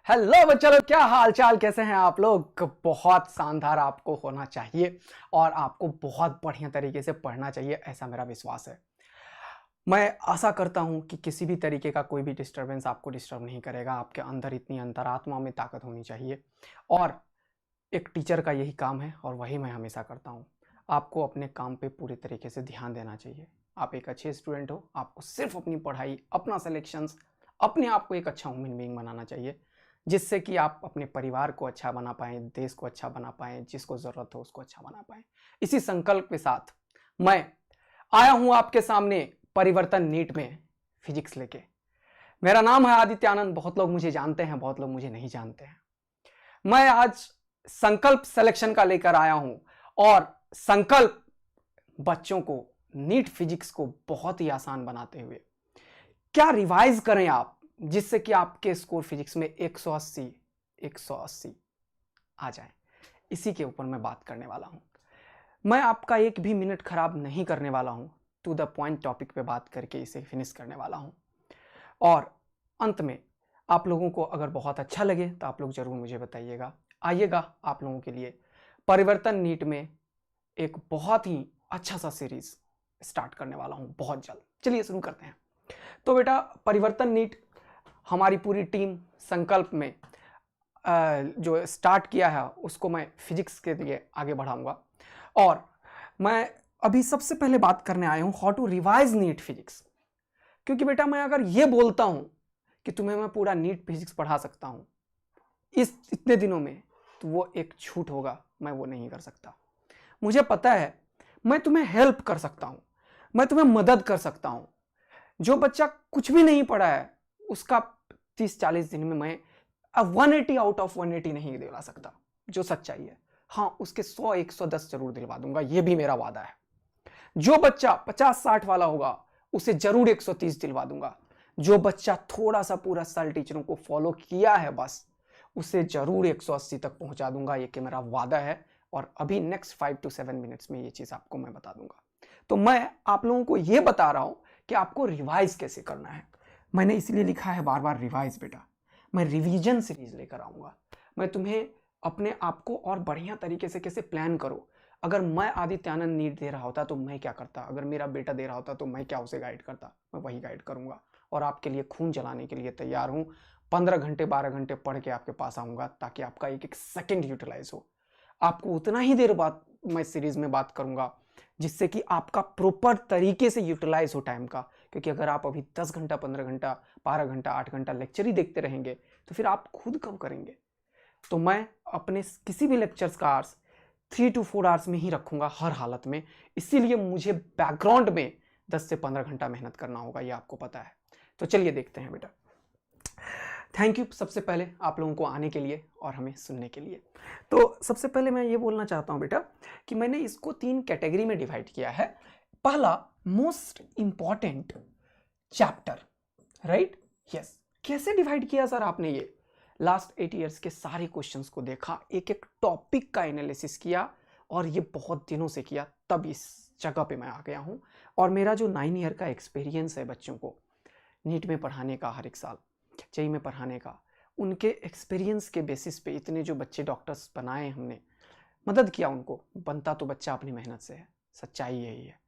Hello बच्चा लोग, क्या हाल चाल, कैसे हैं आप लोग। बहुत शानदार आपको होना चाहिए और आपको बहुत बढ़िया तरीके से पढ़ना चाहिए, ऐसा मेरा विश्वास है। मैं आशा करता हूं कि किसी भी तरीके का कोई भी डिस्टरबेंस आपको डिस्टर्ब नहीं करेगा। आपके अंदर इतनी अंतरात्मा में ताकत होनी चाहिए और एक टीचर का यही काम है और वही मैं हमेशा करता हूं। आपको अपने काम पे पूरे तरीके से ध्यान देना चाहिए। आप एक अच्छे स्टूडेंट हो, आपको सिर्फ अपनी पढ़ाई, अपना सिलेक्शंस, अपने आप को एक अच्छा ह्यूमन बीइंग बनाना चाहिए, जिससे कि आप अपने परिवार को अच्छा बना पाएं, देश को अच्छा बना पाएं, जिसको ज़रूरत हो उसको अच्छा बना पाएं। इसी संकल्प के साथ मैं आया हूं आपके सामने परिवर्तन नीट में फिजिक्स लेके। मेरा नाम है आदित्य आनंद। बहुत लोग मुझे जानते हैं, बहुत लोग मुझे नहीं जानते हैं। मैं आज संकल्प सिलेक्शन का लेकर आया हूं और संकल्प बच्चों को नीट फिजिक्स को बहुत ही आसान बनाते हुए क्या रिवाइज करें आप, जिससे कि आपके स्कोर फिजिक्स में 180 आ जाए। इसी के ऊपर मैं बात करने वाला हूं। मैं आपका एक भी मिनट खराब नहीं करने वाला हूं, टू द पॉइंट टॉपिक पे बात करके इसे फिनिश करने वाला हूं। और अंत में आप लोगों को अगर बहुत अच्छा लगे तो आप लोग जरूर मुझे बताइएगा। आइएगा, आप लोगों के लिए परिवर्तन नीट में एक बहुत ही अच्छा सा सीरीज स्टार्ट करने वाला हूं बहुत जल्द। चलिए शुरू करते हैं। तो बेटा, परिवर्तन नीट हमारी पूरी टीम संकल्प में जो स्टार्ट किया है उसको मैं फिजिक्स के लिए आगे बढ़ाऊंगा। और मैं अभी सबसे पहले बात करने आया हूं how to revise NEET physics. क्योंकि बेटा, मैं अगर ये बोलता हूं कि तुम्हें मैं पूरा नीट फिजिक्स पढ़ा सकता हूं इस इतने दिनों में, तो वो एक झूठ होगा। मैं वो नहीं कर सकता। मुझे पता है मैं तुम्हें हेल्प कर सकता हूं, मैं तुम्हें मदद कर सकता हूं। जो बच्चा कुछ भी नहीं पढ़ा है उसका 30-40 दिन में मैं 180 आउट ऑफ 180 नहीं दिला सकता, जो सच्चाई है। हाँ, उसके 100-110 जरूर दिलवा दूंगा, यह भी मेरा वादा है। जो बच्चा 50-60 वाला होगा उसे जरूर 130 दिलवा दूंगा। जो बच्चा थोड़ा सा पूरा साल टीचरों को फॉलो किया है बस, उसे जरूर 180 तक पहुंचा दूंगा, ये कि मेरा वादा है। और अभी नेक्स्ट 5 to 7 मिनट्स में ये चीज आपको मैं बता दूंगा। तो मैं आप लोगों को यह बता रहा हूं कि आपको रिवाइज कैसे करना है। मैंने इसलिए लिखा है बार बार रिवाइज बेटा। मैं रिवीजन सीरीज लेकर आऊंगा। मैं तुम्हें अपने आप को और बढ़िया तरीके से कैसे प्लान करो। अगर मैं आदित्य आनंद नीट दे रहा होता तो मैं क्या करता, अगर मेरा बेटा दे रहा होता तो मैं क्या उसे गाइड करता, मैं वही गाइड करूंगा। और आपके लिए खून जलाने के लिए तैयार हूं। 15 घंटे 12 घंटे पढ़ के आपके पास आऊंगा ताकि आपका एक एक सेकंड यूटिलाइज हो। आपको उतना ही देर बाद मैं सीरीज में बात करूंगा जिससे कि आपका प्रॉपर तरीके से यूटिलाइज हो टाइम का। क्योंकि अगर आप अभी 10 घंटा 15 घंटा 12 घंटा 8 घंटा लेक्चर ही देखते रहेंगे तो फिर आप खुद कब करेंगे। तो मैं अपने किसी भी लेक्चर्स का आवर्स 3 to 4 आवर्स में ही रखूंगा हर हालत में। इसीलिए मुझे बैकग्राउंड में 10 से 15 घंटा मेहनत करना होगा, ये आपको पता है। तो चलिए देखते हैं बेटा। थैंक यू सबसे पहले आप लोगों को आने के लिए और हमें सुनने के लिए। तो सबसे पहले मैं ये बोलना चाहता हूं बेटा कि मैंने इसको 3 कैटेगरी में डिवाइड किया है। पहला, most important chapter, right? Yes. कैसे डिवाइड किया सर आपने? ये लास्ट 8 इयर्स के सारे क्वेश्चंस को देखा, एक एक टॉपिक का एनालिसिस किया और ये बहुत दिनों से किया, तब इस जगह पे मैं आ गया हूं। और मेरा जो 9 ईयर का एक्सपीरियंस है बच्चों को नीट में पढ़ाने का, हर एक साल जेई में पढ़ाने का, उनके एक्सपीरियंस के बेसिस पे इतने जो बच्चे डॉक्टर्स बनाए, हमने मदद किया उनको। बनता तो बच्चा अपनी मेहनत से है, सच्चाई यही है।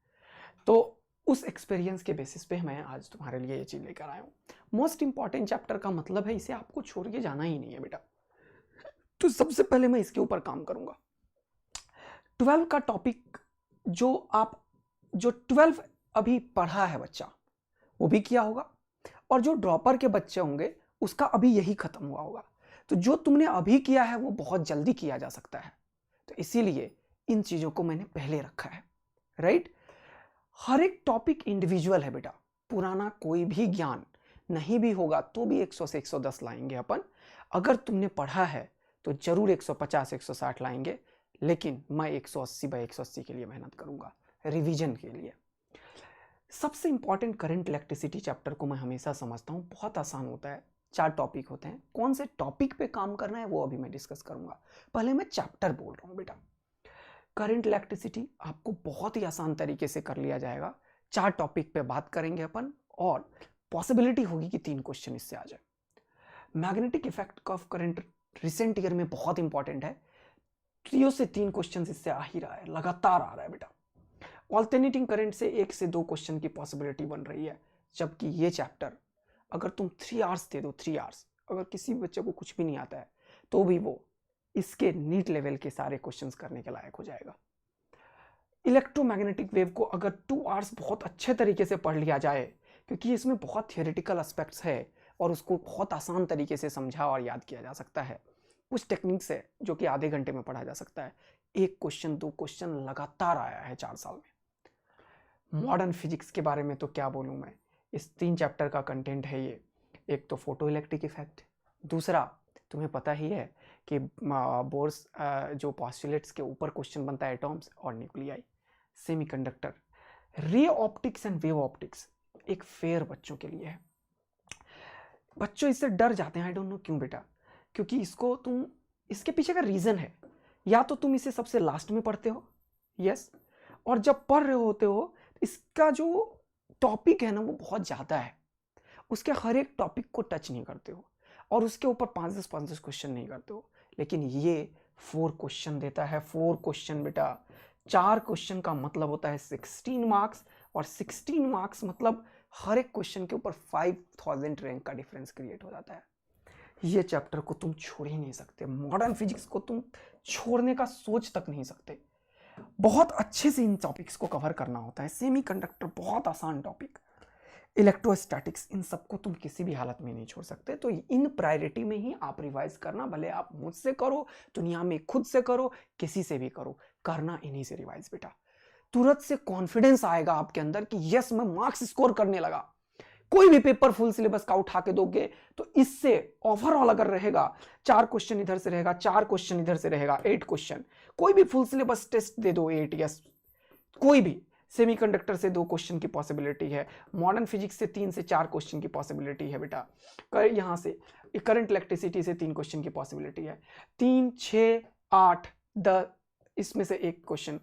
तो उस एक्सपीरियंस के बेसिस पे मैं आज तुम्हारे लिए ये चीज़ लेकर आया हूँ। मोस्ट इंपॉर्टेंट चैप्टर का मतलब है इसे आपको छोड़ के जाना ही नहीं है बेटा। तो सबसे पहले मैं इसके ऊपर काम करूंगा। 12 का टॉपिक जो 12 अभी पढ़ा है बच्चा वो भी किया होगा, और जो ड्रॉपर के बच्चे होंगे उसका अभी यही खत्म हुआ होगा। तो जो तुमने अभी किया है वो बहुत जल्दी किया जा सकता है। तो इसीलिए इन चीजों को मैंने पहले रखा है, राइट? हर एक टॉपिक इंडिविजुअल है बेटा। पुराना कोई भी ज्ञान नहीं भी होगा तो भी 100 से 110 लाएंगे अपन। अगर तुमने पढ़ा है तो जरूर 150 160 लाएंगे, लेकिन मैं 180/180 के लिए मेहनत करूंगा, रिवीजन के लिए। सबसे इंपॉर्टेंट करंट इलेक्ट्रिसिटी चैप्टर को मैं हमेशा समझता हूं बहुत आसान होता है। 4 टॉपिक होते हैं, कौन से टॉपिक पे काम करना है वो अभी मैं डिस्कस करूंगा। पहले मैं चैप्टर बोल रहा हूं बेटा। करंट इलेक्ट्रिसिटी आपको बहुत ही आसान तरीके से कर लिया जाएगा। 4 टॉपिक पे बात करेंगे अपन और पॉसिबिलिटी होगी कि 3 क्वेश्चन इससे आ जाए। Magnetic effect of current recent year में बहुत इंपॉर्टेंट है। 3 से 3 क्वेश्चन इससे आ ही रहा है, लगातार आ रहा है बेटा। ऑल्टरनेटिंग करंट से 1 से 2 क्वेश्चन की पॉसिबिलिटी बन रही है, जबकि ये चैप्टर अगर तुम 3 आवर्स दे दो, 3 आवर्स, अगर किसी बच्चे को कुछ भी नहीं आता है तो भी वो इसके नीट लेवल के सारे क्वेश्चंस करने के लायक हो जाएगा। इलेक्ट्रोमैग्नेटिक वेव को अगर 2 आवर्स बहुत अच्छे तरीके से पढ़ लिया जाए, क्योंकि इसमें बहुत थियोरेटिकल एस्पेक्ट्स है और उसको बहुत आसान तरीके से समझा और याद किया जा सकता है। कुछ टेक्निक्स है जो कि आधे घंटे में पढ़ा जा सकता है। 1 क्वेश्चन 2 क्वेश्चन लगातार आया है 4 साल में। मॉडर्न फिजिक्स के बारे में तो क्या बोलूँ मैं, इस 3 चैप्टर का कंटेंट है ये। एक तो फोटो इलेक्ट्रिक इफेक्ट, दूसरा तुम्हें पता ही है कि बोर्स जो पॉस्टुलेट्स के ऊपर क्वेश्चन बनता है, एटॉम्स और nuclei, semiconductor, ray optics and wave optics एक फेयर बच्चों के लिए है। बच्चों इससे डर जाते हैं, आई डोंट नो क्यों बेटा, क्योंकि इसको तुम, इसके पीछे का रीजन है, या तो तुम इसे सबसे लास्ट में पढ़ते हो, यस, और जब पढ़ रहे होते हो इसका जो टॉपिक है ना वो बहुत ज्यादा है, उसके हर एक टॉपिक को टच नहीं करते हो और उसके ऊपर 5-10 क्वेश्चन नहीं करते हो। लेकिन ये 4 क्वेश्चन देता है, 4 क्वेश्चन बेटा। 4 क्वेश्चन का मतलब होता है 16 मार्क्स, और 16 मार्क्स मतलब हर एक क्वेश्चन के ऊपर 5000 रैंक का डिफरेंस क्रिएट हो जाता है। ये चैप्टर को तुम छोड़ ही नहीं सकते, मॉडर्न फिजिक्स को तुम छोड़ने का सोच तक नहीं सकते। बहुत अच्छे से इन टॉपिक्स को कवर करना होता है। सेमीकंडक्टर बहुत आसान टॉपिक, इलेक्ट्रोस्टैटिक्स, इन सबको तुम किसी भी हालत में नहीं छोड़ सकते। तो इन प्रायोरिटी में ही आप रिवाइज करना, भले आप मुझसे करो, दुनिया में खुद से करो, किसी से भी करो, करना इन्हीं से रिवाइज बेटा। तुरंत से कॉन्फिडेंस आएगा आपके अंदर कि यस मैं मार्क्स स्कोर करने लगा। कोई भी पेपर फुल सिलेबस का उठा के दोगे तो इससे ओवरऑल अगर रहेगा 4 क्वेश्चन इधर से रहेगा, 4 क्वेश्चन इधर से रहेगा, 8 क्वेश्चन, कोई भी फुल सिलेबस टेस्ट दे दो 8, यस, कोई भी। सेमीकंडक्टर से 2 क्वेश्चन की पॉसिबिलिटी है, मॉडर्न फिजिक्स से 3 से 4 क्वेश्चन की पॉसिबिलिटी है बेटा, यहां से करंट इलेक्ट्रिसिटी से 3 क्वेश्चन की पॉसिबिलिटी है, 3, 6, 8, 10, इसमें से 1 क्वेश्चन,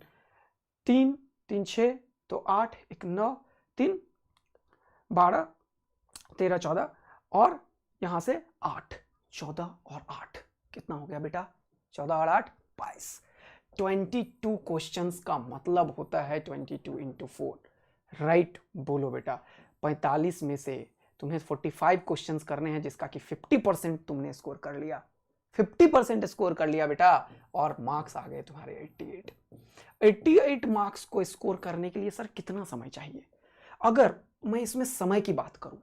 3, 3, 6 तो 8, 1, 9, 3, 12, 13, 14 और यहां से 8, 14 और 8 कितना हो गया बेटा, 14 और 8 22। 22 क्वेश्चंस का मतलब होता है 22 इंटू 4, राइट बोलो बेटा। 45 में से तुम्हें 45 क्वेश्चंस करने हैं, जिसका कि 50% तुमने स्कोर कर लिया, 50% स्कोर कर लिया बेटा, और मार्क्स आ गए तुम्हारे 88। 88 मार्क्स को स्कोर करने के लिए सर कितना समय चाहिए? अगर मैं इसमें समय की बात करूं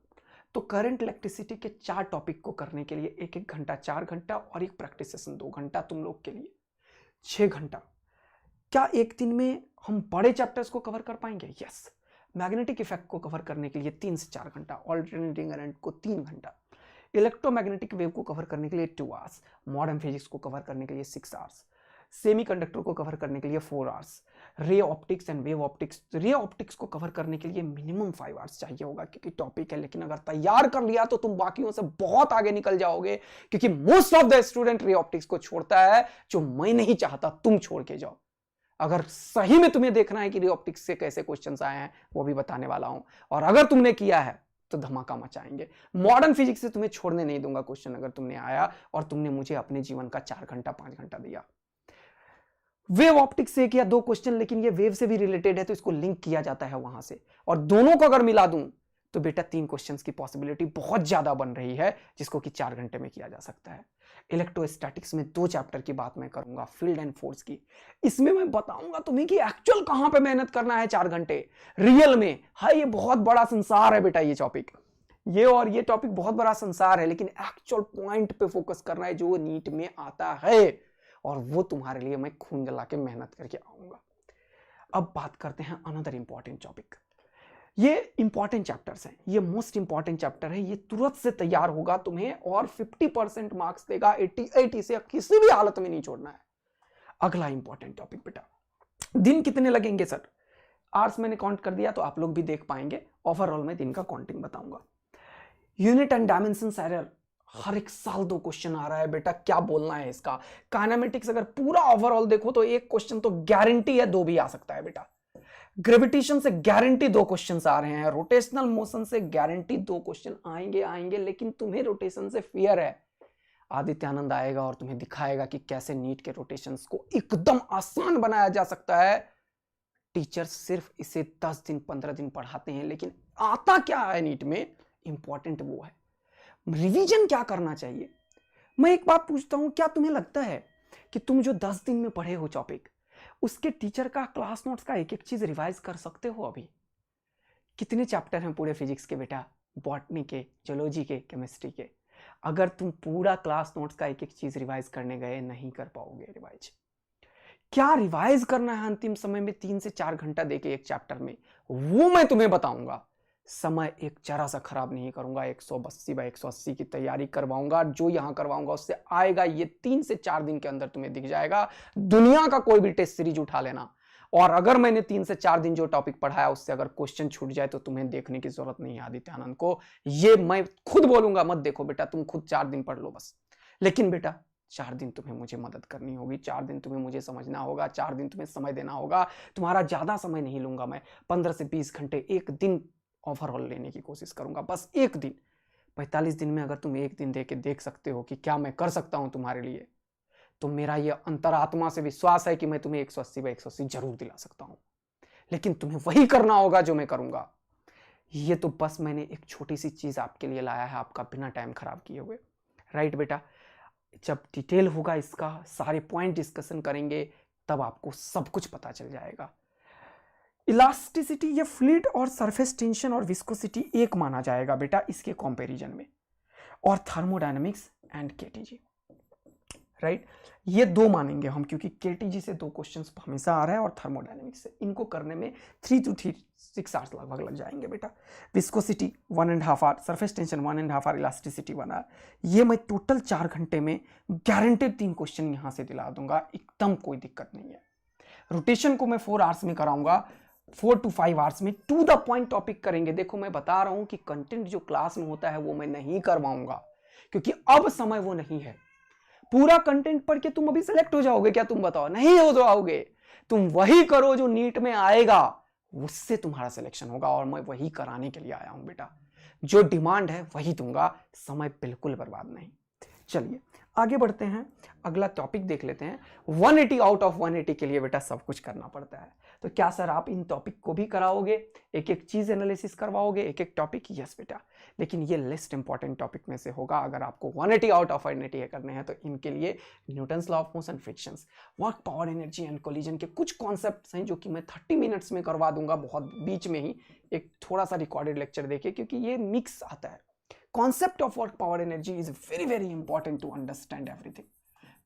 तो करंट इलेक्ट्रिसिटी के 4 टॉपिक को करने के लिए 1-1 घंटा, 4 घंटा, और एक प्रैक्टिस सेशन 2 घंटा, तुम लोग के लिए 6 घंटा। क्या एक दिन में हम बड़े चैप्टर्स को कवर कर पाएंगे? यस। मैग्नेटिक इफेक्ट को कवर करने के लिए 3 से 4 घंटा, ऑल्टरनेटिंग करंट को 3 घंटा, इलेक्ट्रोमैग्नेटिक वेव को कवर करने के लिए 2 आवर्स, मॉडर्न फिजिक्स को कवर करने के लिए 6 आवर्स, सेमीकंडक्टर को कवर करने के लिए 4 hours, ray optics and wave optics, ray optics को कवर करने के लिए मिनिमम 5 आवर्स चाहिए होगा, क्योंकि टॉपिक है। लेकिन अगर तैयार कर लिया तो तुम बाकियों से बहुत आगे निकल जाओगे, क्योंकि most of the student ray optics को छोड़ता है, जो मैं नहीं चाहता तुम छोड़ के जाओ। अगर सही में तुम्हें देखना है कि रे ऑप्टिक्स से कैसे क्वेश्चंस आए हैं, वो भी बताने वाला हूं, और अगर तुमने किया है तो धमाका मचाएंगे। मॉडर्न फिजिक्स से तुम्हें छोड़ने नहीं दूंगा क्वेश्चन, अगर तुमने आया और तुमने मुझे अपने जीवन का 4 घंटा 5 घंटा दिया। वेव ऑप्टिक्स से 1 या 2 क्वेश्चन, लेकिन ये वेव से भी रिलेटेड है तो इसको लिंक किया जाता है वहां से, और दोनों को अगर मिला दूं तो बेटा 3 क्वेश्चंस की पॉसिबिलिटी बहुत ज्यादा बन रही है, जिसको कि 4 घंटे में किया जा सकता है। इलेक्ट्रोस्टैटिक्स में 2 चैप्टर की बात मैं करूंगा, फील्ड एंड फोर्स की। इसमें मैं बताऊंगा तुम्हें कि एक्चुअल कहां पे मेहनत करना है 4 घंटे रियल में। हाँ, ये बहुत बड़ा संसार है बेटा, ये टॉपिक, ये टॉपिक बहुत बड़ा संसार है, लेकिन एक्चुअल पॉइंट पे फोकस करना है जो नीट में आता है, और वो तुम्हारे लिए मैं खून गला के मेहनत करके आऊंगा। अब बात करते हैं अनदर इंपॉर्टेंट टॉपिक। ये इंपॉर्टेंट चैप्टर्स हैं, ये मोस्ट इंपॉर्टेंट चैप्टर है, ये तुरंत से तैयार होगा तुम्हें और 50% मार्क्स देगा। 88 से किसी भी हालत में नहीं छोड़ना है। अगला इंपॉर्टेंट टॉपिक बेटा, दिन कितने लगेंगे सर? आवर्स मैंने काउंट कर दिया तो आप लोग भी देख पाएंगे, ओवरऑल मैं दिन का काउंटिंग बताऊंगा। यूनिट एंड डायमेंशंस एरर, हर एक साल 2 क्वेश्चन आ रहा है बेटा, क्या बोलना है इसका। काइनेमेटिक्स अगर पूरा ओवरऑल देखो तो 1 क्वेश्चन तो गारंटी है, 2 भी आ सकता है बेटा। ग्रेविटेशन से गारंटी 2 क्वेश्चन आ रहे हैं, रोटेशनल मोशन से गारंटी 2 क्वेश्चन आएंगे, लेकिन तुम्हें रोटेशन से फियर है, आदित्य आनंद आएगा और तुम्हें दिखाएगा कि कैसे नीट के रोटेशंस को एकदम आसान बनाया जा सकता है। टीचर सिर्फ इसे 10 दिन 15 दिन पढ़ाते हैं, लेकिन आता क्या है नीट में, इंपॉर्टेंट वो है। रिवीजन क्या करना चाहिए? मैं एक बात पूछता हूं, क्या तुम्हें लगता है कि तुम जो 10 दिन में पढ़े हो टॉपिक, उसके टीचर का क्लास नोट्स का एक एक चीज रिवाइज कर सकते हो? अभी कितने चैप्टर हैं पूरे फिजिक्स के बेटा, बॉटनी के, जूलॉजी के, केमिस्ट्री के? अगर तुम पूरा क्लास नोट्स का एक एक चीज रिवाइज करने गए, नहीं कर पाओगे रिवाइज। क्या रिवाइज करना है अंतिम समय में 3 से 4 घंटा देके एक चैप्टर में, वो मैं तुम्हें बताऊंगा। समय एक जरा सा खराब नहीं करूंगा, 180 बाय 180 की तैयारी करवाऊंगा। जो यहां करवाऊंगा उससे आएगा, ये 3 से 4 दिन के अंदर तुम्हें दिख जाएगा। दुनिया का कोई भी टेस्ट सीरीज उठा लेना, और अगर मैंने 3 से 4 दिन जो टॉपिक पढ़ाया उससे अगर क्वेश्चन छूट जाए तो तुम्हें देखने की जरूरत नहीं है आदित्य आनंद को। ये मैं खुद बोलूंगा, मत देखो बेटा, तुम खुद 4 दिन पढ़ लो बस। लेकिन बेटा 4 दिन तुम्हें मुझे मदद करनी होगी, 4 दिन तुम्हें मुझे समझना होगा, 4 दिन तुम्हें समय देना होगा। तुम्हारा ज्यादा समय नहीं लूंगा मैं, 15 से 20 घंटे एक दिन ओवरऑल लेने की कोशिश करूंगा, बस एक दिन। 45 दिन में अगर तुम एक दिन दे के देख सकते हो कि क्या मैं कर सकता हूं तुम्हारे लिए, तो मेरा ये अंतरात्मा से विश्वास है कि मैं तुम्हें 180 बाय 180 जरूर दिला सकता हूं। लेकिन तुम्हें वही करना होगा जो मैं करूंगा। ये तो बस मैंने एक छोटी सी चीज आपके लिए लाया है, आपका बिना टाइम खराब किए हुए। राइट बेटा, जब डिटेल होगा इसका, सारे पॉइंट डिस्कशन करेंगे, तब आपको सब कुछ पता चल जाएगा। इलास्टिसिटी, ये फ्लूइड और सरफेस टेंशन और विस्कोसिटी एक माना जाएगा बेटा इसके कंपैरिजन में, और थर्मोडायनेमिक्स एंड केटीजी। राइट, ये दो मानेंगे हम, क्योंकि केटीजी से 2 क्वेश्चंस हमेशा आ रहा है और थर्मोडायनेमिक्स से, इनको करने में 3 to 6 आवर्स लगभग लग जाएंगे बेटा। Viscosity 1.5 hour, surface tension 1.5 hour, elasticity 1 hour. ये मैं टोटल 4 घंटे में गारंटेड 3 क्वेश्चन यहां से दिला दूंगा, एकदम कोई दिक्कत नहीं है। रोटेशन को मैं 4 आवर्स में कराऊंगा, 4 to 5 आवर्स में टू द पॉइंट टॉपिक करेंगे। देखो मैं बता रहा हूं कि कंटेंट जो क्लास में होता है वो मैं नहीं करवाऊंगा, क्योंकि अब समय वो नहीं है। पूरा कंटेंट पढ़ के तुम अभी सेलेक्ट हो जाओगे क्या? तुम बताओ, नहीं हो जाओगे। तुम वही करो जो नीट में आएगा, उससे तुम्हारा सिलेक्शन होगा, और मैं वही कराने के लिए आया हूं बेटा। जो डिमांड है वही दूंगा, समय बिल्कुल बर्बाद नहीं। चलिए आगे बढ़ते हैं, अगला टॉपिक देख लेते हैं। 180 आउट ऑफ 180 के लिए बेटा सब कुछ करना पड़ता है। तो क्या सर आप इन टॉपिक को भी कराओगे, एक एक चीज एनालिसिस करवाओगे, एक एक टॉपिक? यस बेटा, लेकिन ये लिस्ट इंपॉर्टेंट टॉपिक में से होगा। अगर आपको 180 आउट ऑफ 180 करने हैं तो इनके लिए Newton's law of motion, frictions, work, power, energy and collision के कुछ कॉन्सेप्ट्स हैं जो कि मैं 30 मिनट्स में करवा दूंगा, बहुत बीच में ही एक थोड़ा सा रिकॉर्डेड लेक्चर देके, क्योंकि ये मिक्स आता है। Concept of work, power, energy is very very important to understand everything.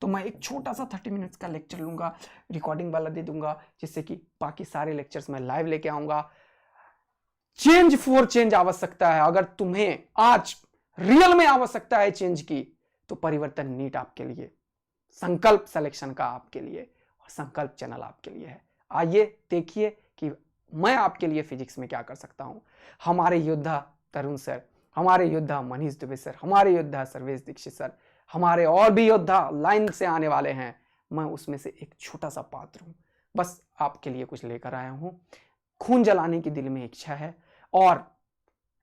तो मैं एक छोटा सा 30 मिनट्स का लेक्चर लूंगा, रिकॉर्डिंग वाला दे दूंगा, जिससे कि बाकी सारे लेक्चर्स मैं लाइव लेके आऊंगा। चेंज फॉर चेंज आवश्यकता है, अगर तुम्हें आज रियल में आवश्यकता है चेंज की, तो परिवर्तन नीट आपके लिए, संकल्प सिलेक्शन का आपके लिए, और संकल्प चैनल आपके लिए है। आइए देखिए कि मैं आपके लिए फिजिक्स में क्या कर सकता हूं। हमारे योद्धा तरुण सर, हमारे योद्धा मनीष दुबे सर, हमारे योद्धा सर्वेश दीक्षित सर, हमारे और भी योद्धा लाइन से आने वाले हैं, मैं उसमें से एक छोटा सा पात्र हूं। बस आपके लिए कुछ लेकर आया हूं। खून जलाने की दिल में इच्छा है, और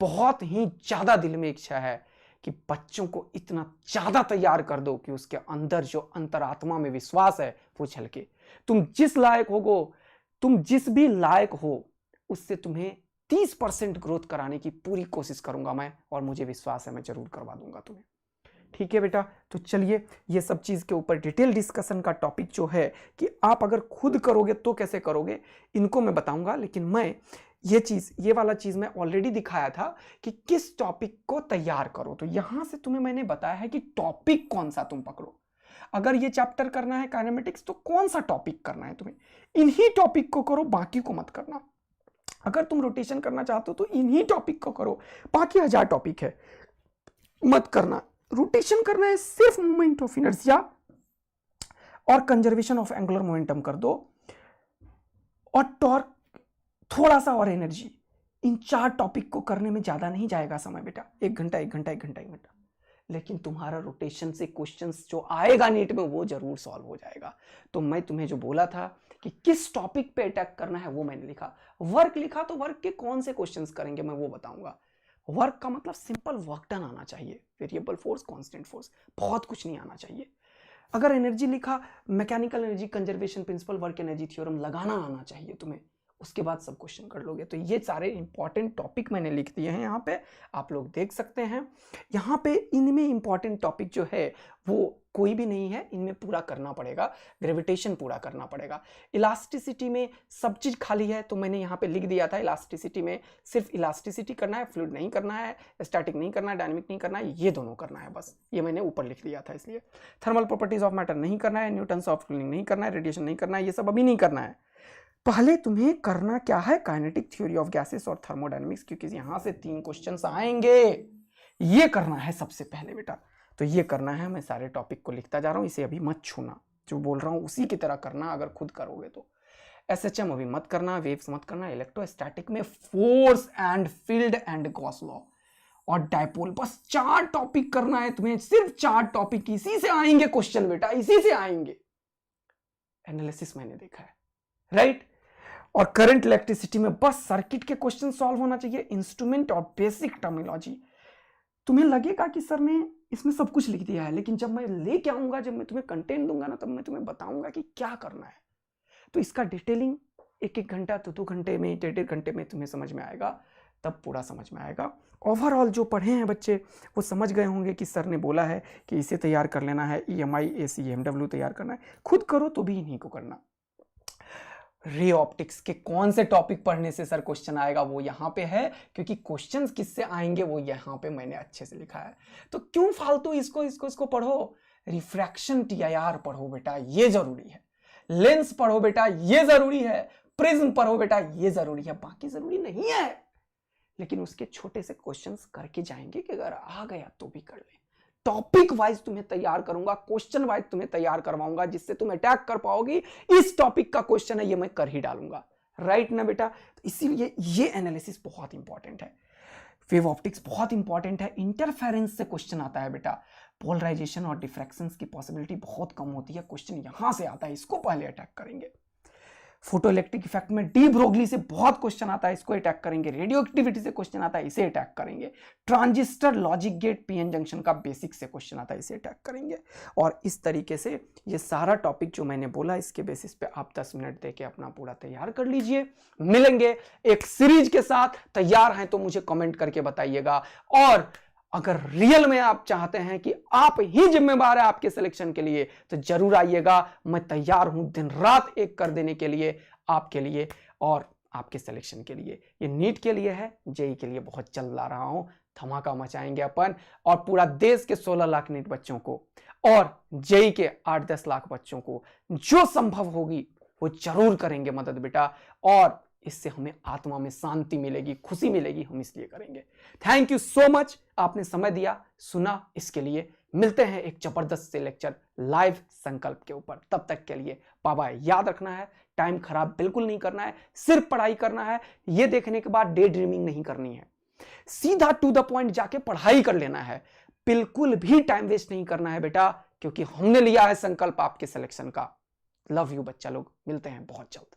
बहुत ही ज्यादा दिल में इच्छा है कि बच्चों को इतना ज्यादा तैयार कर दो कि उसके अंदर जो अंतरात्मा में विश्वास है वो झलके। तुम जिस लायक होगो, तुम जिस भी लायक हो, उससे तुम्हें 30% ग्रोथ कराने की पूरी कोशिश करूंगा मैं, और मुझे विश्वास है मैं जरूर करवा दूंगा तुम्हें। ठीक है बेटा, तो चलिए ये सब चीज के ऊपर डिटेल डिस्कशन का टॉपिक जो है कि आप अगर खुद करोगे तो कैसे करोगे, इनको मैं बताऊंगा। लेकिन मैं ये वाला चीज मैं ऑलरेडी दिखाया था कि किस टॉपिक को तैयार करो। तो यहां से तुम्हें मैंने बताया है कि टॉपिक कौन सा तुम पकड़ो। अगर ये चैप्टर करना है काइनेमेटिक्स, तो कौन सा टॉपिक करना है तुम्हें, इन्हीं टॉपिक को करो, बाकी को मत करना। अगर तुम रोटेशन करना चाहते हो तो इन्हीं टॉपिक को करो, बाकी 1000 टॉपिक है, मत करना। रोटेशन करना है सिर्फ मोमेंट ऑफ इनर्शिया और कंजर्वेशन ऑफ एंगुलर मोमेंटम कर दो, और टॉर्क, थोड़ा सा और एनर्जी। इन 4 टॉपिक को करने में ज्यादा नहीं जाएगा समय बेटा, 1 घंटा 1 घंटा 1 घंटा 1 घंटा। लेकिन तुम्हारा रोटेशन से क्वेश्चंस जो आएगा नीट में वो जरूर सॉल्व हो जाएगा। तो मैं तुम्हें जो बोला था कि किस टॉपिक पे अटैक करना है वो मैंने लिखा। वर्क लिखा तो वर्क के कौन से क्वेश्चंस करेंगे मैं वो बताऊंगा। वर्क का मतलब सिंपल वर्क डन आना चाहिए, वेरिएबल फोर्स, कांस्टेंट फोर्स, बहुत कुछ नहीं आना चाहिए। अगर एनर्जी लिखा, mechanical energy conservation principle, work energy theorem लगाना आना चाहिए तुम्हें, उसके बाद सब क्वेश्चन कर लोगे। तो ये सारे इंपॉर्टेंट टॉपिक मैंने लिख दिए हैं यहाँ पे, आप लोग देख सकते हैं। यहाँ पे इनमें इंपॉर्टेंट टॉपिक जो है वो कोई भी नहीं है, इनमें पूरा करना पड़ेगा, ग्रेविटेशन पूरा करना पड़ेगा। इलास्टिसिटी में सब चीज खाली है, तो मैंने यहाँ पे लिख दिया था इलास्टिसिटी में सिर्फ इलास्टिसिटी करना है, फ्लूइड नहीं करना है, स्टैटिक नहीं करना है, डायनेमिक नहीं करना है, ये दोनों करना है बस। ये मैंने ऊपर लिख दिया था इसलिए। थर्मल प्रॉपर्टीज ऑफ मैटर नहीं करना है, न्यूटन्स ऑफ कूलिंग नहीं करना है, रेडिएशन नहीं करना है, ये सब अभी नहीं करना है। पहले तुम्हें करना क्या है, काइनेटिक थ्योरी ऑफ गैसेस और थर्मोडायनेमिक्स, क्योंकि यहां से 3 क्वेश्चंस आएंगे, ये करना है सबसे पहले बेटा। तो ये करना है, मैं सारे टॉपिक को लिखता जा रहा हूं, इसे अभी मत छूना, जो बोल रहा हूं उसी की तरह करना अगर खुद करोगे तो। एसएचएम अभी मत करना, वेव्स मत करना, इलेक्ट्रोस्टैटिक में force and field and Gauss law और डायपोल, बस 4 टॉपिक करना है तुम्हें, सिर्फ 4 टॉपिक, इसी से आएंगे क्वेश्चन बेटा, इसी से आएंगे। एनालिसिस मैंने देखा है, राइट। और करंट इलेक्ट्रिसिटी में बस सर्किट के क्वेश्चन सॉल्व होना चाहिए, इंस्ट्रूमेंट और बेसिक टर्मिनोलॉजी। तुम्हें लगेगा कि सर ने इसमें सब कुछ लिख दिया है, लेकिन जब मैं लेके आऊंगा, जब मैं तुम्हें कंटेंट दूंगा ना, तब मैं तुम्हें बताऊंगा कि क्या करना है। तो इसका डिटेलिंग 1-1 घंटा, 2-2 घंटे में, 1-1.5 घंटे में तुम्हें समझ में आएगा, तब पूरा समझ में आएगा। ओवरऑल जो पढ़े हैं बच्चे वो समझ गए होंगे कि सर ने बोला है कि इसे तैयार कर लेना है, EMI AC EMW तैयार करना है, खुद करो तो भी इन्हीं को करना। रे ऑप्टिक्स के कौन से टॉपिक पढ़ने से सर क्वेश्चन आएगा, वो यहाँ पे है, क्योंकि क्वेश्चंस किससे आएंगे वो यहाँ पे मैंने अच्छे से लिखा है। तो क्यों फालतू इसको पढ़ो। रिफ्रैक्शन TIR पढ़ो बेटा, ये जरूरी है। लेंस पढ़ो बेटा, ये जरूरी है। प्रिज्म पढ़ो बेटा, ये जरूरी है, बाकी जरूरी नहीं है। लेकिन उसके छोटे से क्वेश्चंस करके जाएंगे कि अगर आ गया तो भी कर ले। टॉपिक वाइज तुम्हें तैयार करूंगा, क्वेश्चन वाइज तुम्हें तैयार करवाऊंगा, जिससे तुम अटैक कर पाओगी। इस टॉपिक का क्वेश्चन है, ये मैं कर ही डालूंगा, राइट ना बेटा। तो इसीलिए ये एनालिसिस बहुत इंपॉर्टेंट है। वेव ऑप्टिक्स बहुत इंपॉर्टेंट है। इंटरफेरेंस से क्वेश्चन आता है बेटा, पोलराइजेशन और डिफ्रैक्शन की पॉसिबिलिटी बहुत कम होती है, क्वेश्चन यहां से आता है, इसको पहले अटैक करेंगे। फोटो इलेक्ट्रिक इफेक्ट में डी ब्रोगली से बहुत क्वेश्चन आता है, इसको अटैक करेंगे। रेडियो एक्टिविटी से क्वेश्चन आता है, इसे अटैक करेंगे। Transistor logic gate PN junction का बेसिक से क्वेश्चन आता है, इसे अटैक करेंगे। और इस तरीके से ये सारा टॉपिक जो मैंने बोला, इसके बेसिस पे आप 10 मिनट देके अपना पूरा तैयार कर लीजिए। मिलेंगे एक सीरीज के साथ, तैयार हैं तो मुझे कमेंट करके बताइएगा। और अगर रियल में आप चाहते हैं कि आप ही जिम्मेदार है आपके सिलेक्शन के लिए, तो जरूर आइएगा, मैं तैयार हूं दिन रात एक कर देने के लिए, आपके लिए और आपके सिलेक्शन के लिए। ये नीट के लिए है, जेई के लिए बहुत जल्द ला रहा हूं, धमाका मचाएंगे अपन। और पूरा देश के 16 लाख नीट बच्चों को और जेई के 8-10 लाख बच्चों को जो संभव होगी वो जरूर करेंगे मदद बेटा। और इससे हमें आत्मा में शांति मिलेगी, खुशी मिलेगी, हम इसलिए करेंगे। थैंक यू सो मच, आपने समय दिया, सुना, इसके लिए। मिलते हैं एक जबरदस्त से लेक्चर लाइव संकल्प के ऊपर, तब तक के लिए बाय बाय। याद रखना है, टाइम खराब बिल्कुल नहीं करना है, सिर्फ पढ़ाई करना है। यह देखने के बाद डे ड्रीमिंग नहीं करनी है, सीधा टू द पॉइंट जाके पढ़ाई कर लेना है। बिल्कुल भी टाइम वेस्ट नहीं करना है बेटा, क्योंकि हमने लिया है संकल्प आपके सिलेक्शन का। लव यू बच्चा लोग, मिलते हैं बहुत जल्द।